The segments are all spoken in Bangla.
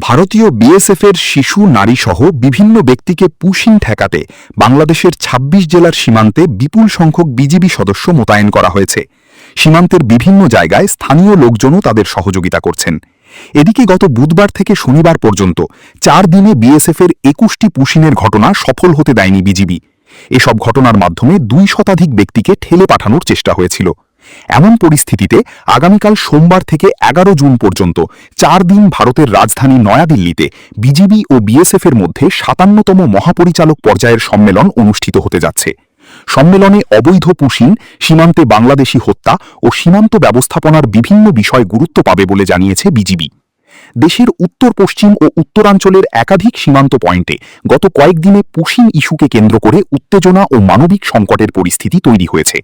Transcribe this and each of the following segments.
ভারতীয় বিএসএফের শিশু নারীসহ বিভিন্ন ব্যক্তিকে পুশিং ঠেকাতে বাংলাদেশের ২৬ জেলার সীমান্তে বিপুল সংখ্যক বিজিবি সদস্য মোতায়েন করা হয়েছে। সীমান্তের বিভিন্ন জায়গায় স্থানীয় লোকজনও তাদের সহযোগিতা করছেন। এদিকে গত বুধবার থেকে শনিবার পর্যন্ত ৪ দিনে বিএসএফের ২১টি পুশিংয়ের ঘটনা সফল হতে দেয়নি বিজিবি। এসব ঘটনার মাধ্যমে ২ শতাধিক ব্যক্তিকে ঠেলে পাঠানোর চেষ্টা হয়েছিল। এমন পরিস্থিতিতে আগামীকাল সোমবার থেকে ১১ জুন পর্যন্ত ৪ দিন ভারতের রাজধানী নয়াদিল্লিতে বিজিবি ও বিএসএফের মধ্যে ৫৭তম মহাপরিচালক পর্যায়ের সম্মেলন অনুষ্ঠিত হতে যাচ্ছে। সম্মেলনে অবৈধ পুশিং, সীমান্তে বাংলাদেশি হত্যা ও সীমান্ত ব্যবস্থাপনার বিভিন্ন বিষয় গুরুত্ব পাবে বলে জানিয়েছে বিজিবি। দেশের উত্তর পশ্চিম ও উত্তরাঞ্চলের একাধিক সীমান্ত পয়েন্টে গত কয়েকদিনে পুশিং ইস্যুকে কেন্দ্র করে উত্তেজনা ও মানবিক সংকটের পরিস্থিতি তৈরি হয়েছে।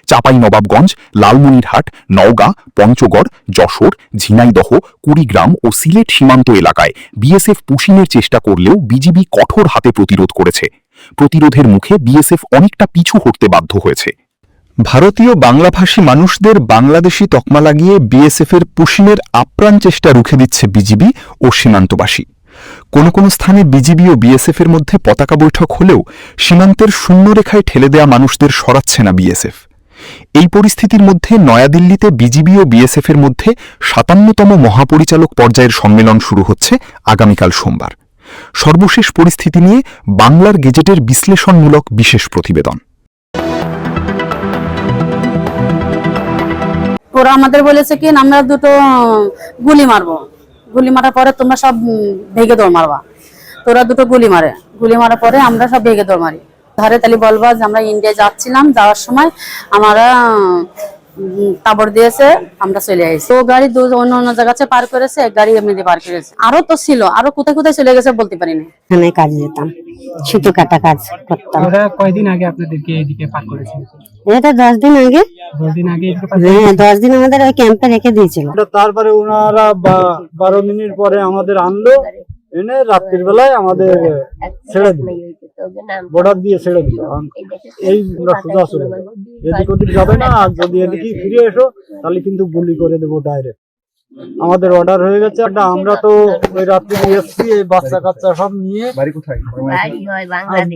চাঁপাইনবাবগঞ্জ, লালমনিরহাট, নওগাঁ, পঞ্চগড়, যশোর, ঝিনাইদহ, কুড়িগ্রাম ও সিলেট সীমান্ত এলাকায় বিএসএফ পুশিংয়ের চেষ্টা করলেও বিজিবি কঠোর হাতে প্রতিরোধ করেছে। প্রতিরোধের মুখে বিএসএফ অনেকটা পিছু হটতে বাধ্য হয়েছে। ভারতীয় বাংলাভাষী মানুষদের বাংলাদেশি তকমা লাগিয়ে বিএসএফের পুশিংয়ের আপ্রাণ চেষ্টা রুখে দিচ্ছে বিজিবি ও সীমান্তবাসী। কোনো কোনো স্থানে বিজিবি ও বিএসএফের মধ্যে পতাকা বৈঠক হলেও সীমান্তের শূন্যরেখায় ঠেলে দেয়া মানুষদের সরাচ্ছে না বিএসএফ। এই পরিস্থিতির মধ্যে নয়াদিল্লিতে বিজিবি ও বিএসএফের মধ্যে ৫৭তম মহাপরিচালক পর্যায়ের সম্মেলন শুরু হচ্ছে আগামীকাল সোমবার। সর্বশেষ পরিস্থিতি নিয়ে বাংলার গেজেটের বিশ্লেষণমূলক বিশেষ প্রতিবেদন। ওরা আমাদের বলেছে কি আমরা দুটো গুলি মারবো, গুলি মারার পরে তোমরা সব ভেগে দৌড় মারবা। তোরা দুটো গুলি মারার পরে আমরা সব ভেগে দৌড় মারি। ধারে তালি বলবা যে আমরা ইন্ডিয়া যাচ্ছিলাম, যাওয়ার সময় আমরা তাবড় দিয়েছে, আমরা চলে আসি। তো গাড়ি অন্য অন্য জায়গাতে পার করেছে, এক গাড়ি এমনি পার করেছে। আরো তো ছিল, আরো কোথায় কোথায় চলে গেছে বলতে পারি না। এখানে কাজ যেতাম, সুতো কাটা কাজ করতাম। ওরা কয়দিন আগে আপনাদেরকে এদিকে পার করেছে? এটা 10 দিন আগে। 10 দিন আগে এদিকে হ্যাঁ, 10 দিন আমাদের ওই ক্যাম্পে রেখে দিয়েছিল। তারপরে ওনারা 12 মিনিট পরে আমাদের আনলো, এনে রাত্রির বেলায় আমাদের ছেড়ে দিল, বর্ডার দিয়ে ছেড়ে দিল। এই আমরা সোজা চলে এদিক ওদিক যাবে না, আর যদি এদিকে ফিরে এসো তাহলে কিন্তু গুলি করে দেবো ডাইরেক্ট। আমাদের অর্ডার হয়ে গেছে। আমরা তো ওই রাত্রে এসছি, এই বাচ্চা কাচ্চা সব নিয়ে। বাড়ি কোথায়?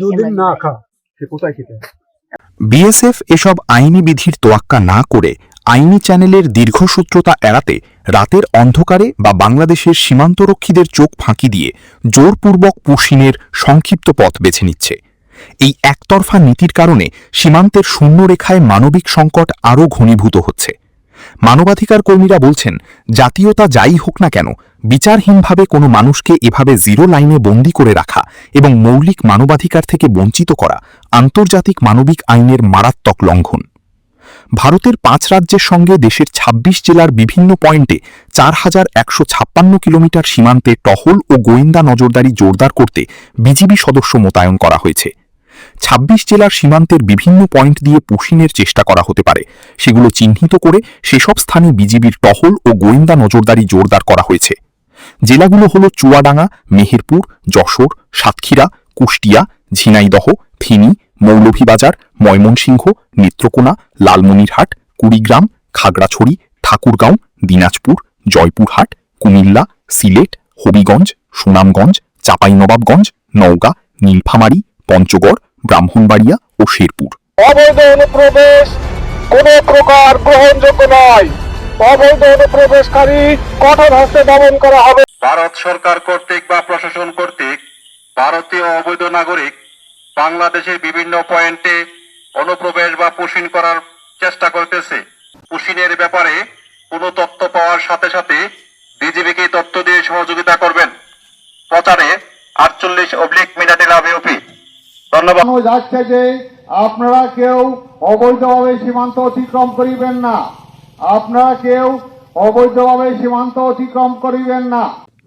2 দিন না খা। সে কোথায় খেতে? বিএসএফ এসব আইনি বিধির তোয়াক্কা না করে আইনি চ্যানেলের দীর্ঘসূত্রতা এড়াতে রাতের অন্ধকারে বা বাংলাদেশের সীমান্তরক্ষীদের চোখ ফাঁকি দিয়ে জোরপূর্বক পুশিংয়ের সংক্ষিপ্ত পথ বেছে নিচ্ছে। এই একতরফা নীতির কারণে সীমান্তের শূন্যরেখায় মানবিক সংকট আরও ঘনীভূত হচ্ছে। মানবাধিকার কর্মীরা বলছেন, জাতীয়তা যাই হোক না কেন, বিচারহীনভাবে কোনো মানুষকে এভাবে জিরো লাইনে বন্দী করে রাখা এবং মৌলিক মানবাধিকার থেকে বঞ্চিত করা আন্তর্জাতিক মানবিক আইনের মারাত্মক লঙ্ঘন। ভারতের 5 রাজ্যের সঙ্গে দেশের ২৬ জেলার বিভিন্ন পয়েন্টে ৪,১৫৬ কিলোমিটার সীমান্তে টহল ও গোয়েন্দা নজরদারি জোরদার করতে বিজিবি সদস্য মোতায়েন করা হয়েছে। ২৬ জেলার সীমান্তের বিভিন্ন পয়েন্ট দিয়ে পুশিংয়ের চেষ্টা করা হতে পারে, সেগুলো চিহ্নিত করে সেসব স্থানে বিজিবির টহল ও গোয়েন্দা নজরদারি জোরদার করা হয়েছে। জেলাগুলো হল চুয়াডাঙ্গা, মেহেরপুর, যশোর, সাতক্ষীরা, কুষ্টিয়া, ঝিনাইদহ, ফেনী, মৌলভীবাজার, ময়মনসিংহ, নেত্রকোনা, লালমনিরহাট, কুড়িগ্রাম, খাগড়াছড়ি, ঠাকুরগাঁও, দিনাজপুর, জয়পুরহাট, কুমিল্লা, সিলেট, হবিগঞ্জ, সুনামগঞ্জ, চাঁপাইনবাবগঞ্জ, নওগাঁ, নীলফামারী, পঞ্চগড়, ব্রাহ্মণবাড়িয়া ও শেরপুর। অবৈধ অনুপ্রবেশ কোন প্রকার গ্রহণযোগ্য নয়। অবৈধ অনুপ্রবেশকারী কঠোর হস্তে দমন করা হবে। ভারত সরকার কর্তৃক বা প্রশাসন কর্তৃক ভারতীয় অবৈধ নাগরিক বাংলাদেশের বিভিন্ন পয়েন্টে অনুপ্রবেশ বা পুশিং করার চেষ্টা করতেছে। পুশিংয়ের ব্যাপারে কোনো তথ্য পাওয়ার সাথে সাথে বিজিবিকে তথ্য দিয়ে সহযোগিতা করবেন। প্রচারে 48/মিনাটিলা-ভিওপি। ধন্যবাদ। যাচ্ছে যে আপনারা কেউ অবৈধভাবে সীমান্ত অতিক্রম করিবেন না, আপনারা কেউ অবৈধভাবে সীমান্ত অতিক্রম করিবেন না।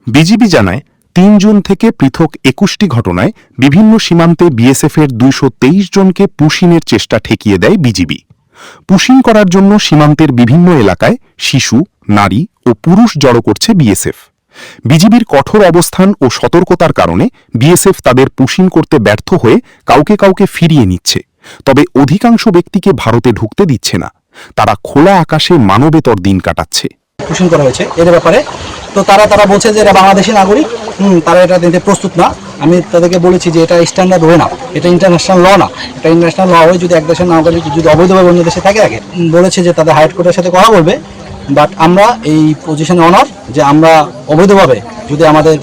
বিজিবি জানায়, ৩ জুন থেকে পৃথক ২১টি ঘটনায় বিভিন্ন সীমান্তে বিএসএফের ২২৩ জনকে পুশিংয়ের চেষ্টা ঠেকিয়ে দেয় বিজিবি। পুশিং করার জন্য সীমান্তের বিভিন্ন এলাকায় শিশু, নারী ও পুরুষ জড়ো করছে বিএসএফ। বিজিবির কঠোর অবস্থান ও সতর্কতার কারণে বিএসএফ তাদের পুশিং করতে ব্যর্থ হয়ে কাউকে কাউকে ফিরিয়ে নিচ্ছে। তবে অধিকাংশ ব্যক্তিকে ভারতে ঢুকতে দিচ্ছে না। তারা খোলা আকাশে মানবেতর দিন কাটাচ্ছে। পোষণ করা হয়েছে এর ব্যাপারে, তো তারা বলছে যে এরা বাংলাদেশি নাগরিক, তারা এটা দিতে প্রস্তুত না। আমি তাদেরকে বলেছি যে এটা স্ট্যান্ডার্ড ওয়ে না, এটা ইন্টারন্যাশনাল ল না। এটা ইন্টারন্যাশনাল ল হয়ে যদি এক দেশের নাগরিক যদি অবৈধভাবে অন্য দেশে থাকে বলেছে যে তাদের হাইট কোর্টের সাথে কথা বলবে। বাট আমরা এই পজিশনে অনার যে আমরা অবৈধভাবে যদি আমাদের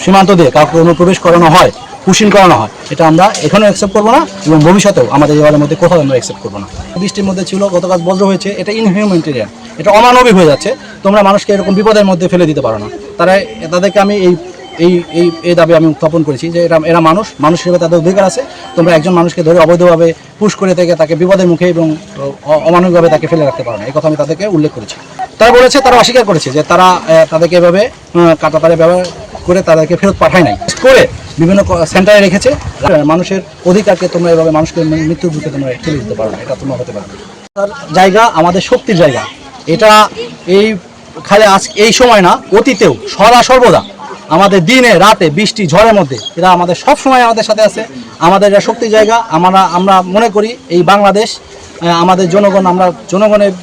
সীমান্ত দিয়ে কাউকে অনুপ্রবেশ করানো হয়, পুষিন করানো হয়, এটা আমরা এখনও অ্যাকসেপ্ট করবো না এবং ভবিষ্যতেও আমাদের এবারের মধ্যে কোথাও আমরা অ্যাকসেপ্ট করবো না। বৃষ্টির মধ্যে ছিল, গতকাল বজ্র হয়েছে, এটা ইনহিউম্যানিটেরিয়ান, এটা অমানবিক হয়ে যাচ্ছে। তোমরা মানুষকে এরকম বিপদের মধ্যে ফেলে দিতে পারো না। তাদেরকে আমি এই দাবি আমি উত্থাপন করেছি যে এরা মানুষ হিসেবে তাদের অধিকার আছে। তোমরা একজন মানুষকে ধরে অবৈধভাবে পুশ করে থেকে তাকে বিপদের মুখে এবং অমানবিকভাবে তাকে ফেলে রাখতে পারো না, এই কথা আমি তাদেরকে উল্লেখ করেছি। তারা বলেছে, তারা অস্বীকার করেছে যে তারা তাদেরকে এভাবে কাঁটাতারে ব্যবহার করে তাদেরকে ফেরত পাঠায় নাই, করে বিভিন্ন সেন্টারে রেখেছে। মানুষের অধিকারকে তোমরা এভাবে মানুষকে মৃত্যুর মুখে তোমরা ঠেলে দিতে পারো না, এটা তোমরা হতে পারো না। তার জায়গা আমাদের শক্তির জায়গা। এটা এই খালি আজ এই সময় না, অতীতেও সর্বদা আমাদের দিনে রাতে বৃষ্টি ঝড়ের মধ্যে এরা আমাদের সব সময় আমাদের সাথে আছে। আমাদের এটা শক্তির জায়গা। আমরা মনে করি এই বাংলাদেশ আমাদের জনগণ, আমরা জনগণের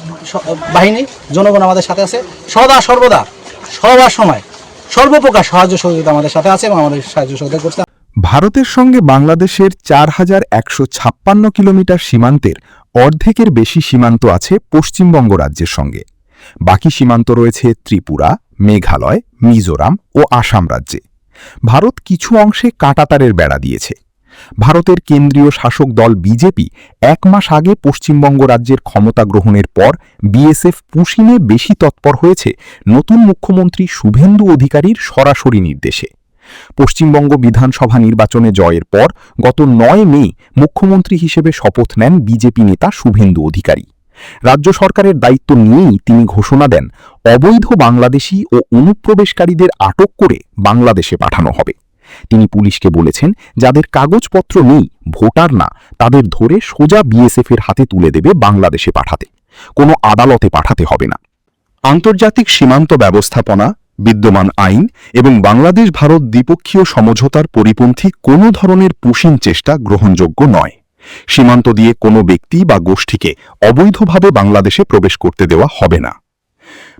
বাহিনী, জনগণ আমাদের সাথে আছে সর্বদা সবার সময় সর্বপ্রকার সাহায্য সহযোগিতা আমাদের সাথে আছে এবং আমাদের সাহায্য সহযোগিতা করছে। ভারতের সঙ্গে বাংলাদেশের ৪,১৫৬ কিলোমিটার সীমান্তের অর্ধেকের বেশি সীমান্ত আছে পশ্চিমবঙ্গ রাজ্যের সঙ্গে। বাকি সীমান্ত রয়েছে ত্রিপুরা, মেঘালয়, মিজোরাম ও আসাম রাজ্যে। ভারত কিছু অংশে কাঁটাতারের বেড়া দিয়েছে। ভারতের কেন্দ্রীয় শাসক দল বিজেপি ১ মাস আগে পশ্চিমবঙ্গ রাজ্যের ক্ষমতা গ্রহণের পর বিএসএফ পুশিনে বেশি তৎপর হয়েছে নতুন মুখ্যমন্ত্রী শুভেন্দু অধিকারীর সরাসরি নির্দেশে। পশ্চিমবঙ্গ বিধানসভা নির্বাচনে জয়ের পর গত ৯ মে মুখ্যমন্ত্রী হিসেবে শপথ নেন বিজেপি নেতা শুভেন্দু অধিকারী। রাজ্য সরকারের দায়িত্ব নিয়েই তিনি ঘোষণা দেন অবৈধ বাংলাদেশি ও অনুপ্রবেশকারীদের আটক করে বাংলাদেশে পাঠানো হবে। তিনি পুলিশকে বলেছেন, যাদের কাগজপত্র নেই, ভোটার না, তাদের ধরে সোজা বিএসএফের হাতে তুলে দেবে বাংলাদেশে পাঠাতে, কোনো আদালতে পাঠাতে হবে না। আন্তর্জাতিক সীমান্ত ব্যবস্থাপনা, বিদ্যমান আইন এবং বাংলাদেশ ভারত দ্বিপক্ষীয় সমঝোতার পরিপন্থী কোনো ধরনের পুশিন চেষ্টা গ্রহণযোগ্য নয়। সীমান্ত দিয়ে কোনো ব্যক্তি বা গোষ্ঠীকে অবৈধভাবে বাংলাদেশে প্রবেশ করতে দেওয়া হবে না।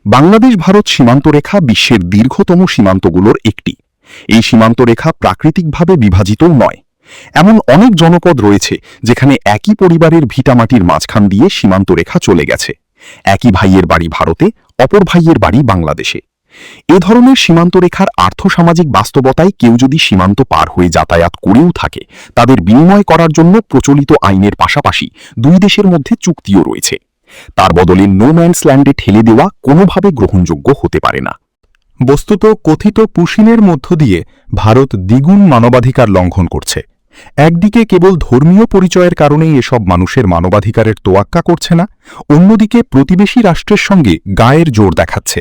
বাংলাদেশ ভারত সীমান্তরেখা বিশ্বের দীর্ঘতম সীমান্তগুলোর একটি। এই সীমান্তরেখা প্রাকৃতিকভাবে বিভাজিতও নয়। এমন অনেক জনপদ রয়েছে যেখানে একই পরিবারের ভিটামাটির মাঝখান দিয়ে সীমান্তরেখা চলে গেছে। একই ভাইয়ের বাড়ি ভারতে, অপর ভাইয়ের বাড়ি বাংলাদেশে। এ ধরনের সীমান্তরেখার আর্থসামাজিক বাস্তবতায় কেউ যদি সীমান্ত পার হয়ে যাতায়াত করেও থাকে, তাদের বিনিময় করার জন্য প্রচলিত আইনের পাশাপাশি দুই দেশের মধ্যে চুক্তিও রয়েছে। তার বদলে নো ম্যানস ল্যান্ডে ঠেলে দেওয়া কোনোভাবে গ্রহণযোগ্য হতে পারে না। বস্তুত কথিত পুশিনের মধ্য দিয়ে ভারত দ্বিগুণ মানবাধিকার লঙ্ঘন করছে। একদিকে কেবল ধর্মীয় পরিচয়ের কারণেই এসব মানুষের মানবাধিকারের তোয়াক্কা করছে না, অন্যদিকে প্রতিবেশী রাষ্ট্রের সঙ্গে গায়ের জোর দেখাচ্ছে।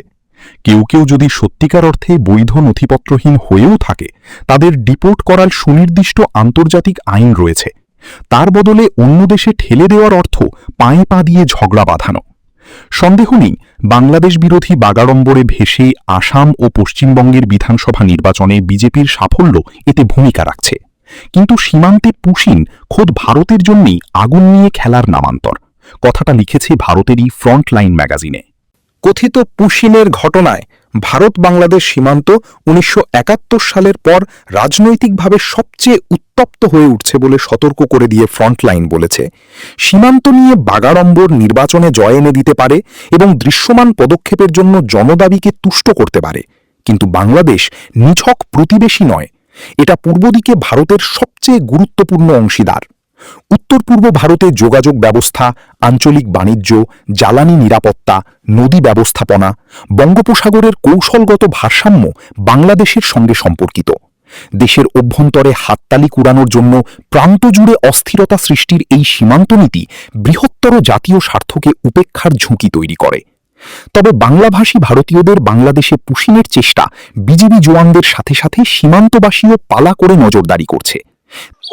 কেউ কেউ যদি সত্যিকার অর্থে বৈধ নথিপত্রহীন হয়েও থাকে, তাদের ডিপোর্ট করার সুনির্দিষ্ট আন্তর্জাতিক আইন রয়েছে। তার বদলে অন্য দেশে ঠেলে দেওয়ার অর্থ পায়ে পা দিয়ে ঝগড়া বাঁধানো। সন্দেহ নেই, বাংলাদেশ বিরোধী বাগাড়ম্বরে ভেসে আসাম ও পশ্চিমবঙ্গের বিধানসভা নির্বাচনে বিজেপির সাফল্য এতে ভূমিকা রাখছে। কিন্তু সীমান্তে পুশিন খোদ ভারতের জন্যই আগুন নিয়ে খেলার নামান্তর। কথাটা লিখেছে ভারতেরই ফ্রন্টলাইন ম্যাগাজিনে। কথিত পুশিনের ঘটনায় ভারত বাংলাদেশ সীমান্ত ১৯৭১ সালের পর রাজনৈতিকভাবে সবচেয়ে উত্তপ্ত হয়ে উঠছে বলে সতর্ক করে দিয়ে ফ্রন্টলাইন বলেছে, সীমান্ত নিয়ে বাগাড়ম্বর নির্বাচনে জয় এনে দিতে পারে এবং দৃশ্যমান পদক্ষেপের জন্য জনদাবিকে তুষ্ট করতে পারে, কিন্তু বাংলাদেশ নিছক প্রতিবেশী নয়, এটা পূর্ব দিকে ভারতের সবচেয়ে গুরুত্বপূর্ণ অংশীদার। উত্তর পূর্ব ভারতে যোগাযোগ ব্যবস্থা, আঞ্চলিক বাণিজ্য, জ্বালানি নিরাপত্তা, নদী ব্যবস্থাপনা, বঙ্গোপসাগরের কৌশলগত ভারসাম্য বাংলাদেশের সঙ্গে সম্পর্কিত। দেশের অভ্যন্তরে হাততালি কুড়ানোর জন্য প্রান্ত জুড়ে অস্থিরতা সৃষ্টির এই সীমান্ত নীতি বৃহত্তর জাতীয় স্বার্থকে উপেক্ষার ঝুঁকি তৈরি করে। তবে বাংলাভাষী ভারতীয়দের বাংলাদেশে পুশিনের চেষ্টা বিজিবি জওয়ানদের সাথে সাথে সীমান্তবাসীও পালা করে নজরদারি করছে।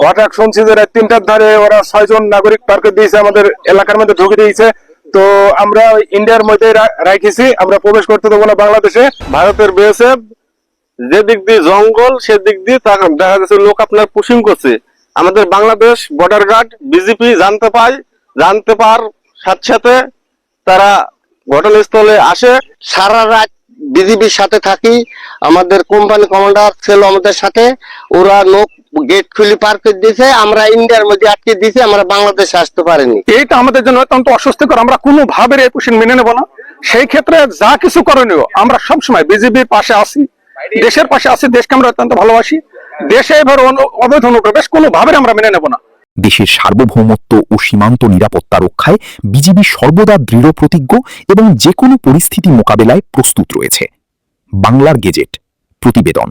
হঠাৎ শুনছি যে রাত ৩টার ধারে ওরা ৬ জন নাগরিক পার্কে দিয়েছে, আমাদের এলাকার মধ্যে ঢুকে দিয়েছে। তো আমরা ইন্ডিয়ার মধ্যে রাখেছি, আমরা প্রবেশ করতে দেবো না বাংলাদেশে। ভারতের বিএসএফ যে দিক দিয়ে জঙ্গল, সে দিক দিয়ে দেখা যাচ্ছে লোক আপনার পুশিং করছে। আমাদের বাংলাদেশ বর্ডার গার্ড বিজিপি জানতে পার সাথে সাথে তারা ঘটনাস্থলে আসে। সারা রাত বিজিবির সাথে থাকি, আমাদের কোম্পানি কমান্ডার ছিল আমাদের সাথে, ওরা গেট খুলে পার করে দিয়েছে, আমরা ইন্ডিয়ার মধ্যে আটকে দিয়েছি, আমরা বাংলাদেশে আসতে পারিনি। এইটা আমাদের জন্য অত্যন্ত অস্বস্তিকর। আমরা কোনোভাবে এই পুশিন মেনে নেব না। সেই ক্ষেত্রে যা কিছু করণীয় আমরা সবসময় বিজিবির পাশে আছি, দেশের পাশে আছি, দেশকে আমরা অত্যন্ত ভালোবাসি। দেশে এবার অবৈধ অনুপ্রবেশ কোনোভাবে আমরা মেনে নেব না। দেশের সার্বভৌমত্ব ও সীমান্ত নিরাপত্তা রক্ষায় বিজিবি সর্বদা দৃঢ় প্রতিজ্ঞ এবং যে কোনো পরিস্থিতি মোকাবেলায় প্রস্তুত রয়েছে। বাংলার গেজেট প্রতিবেদন।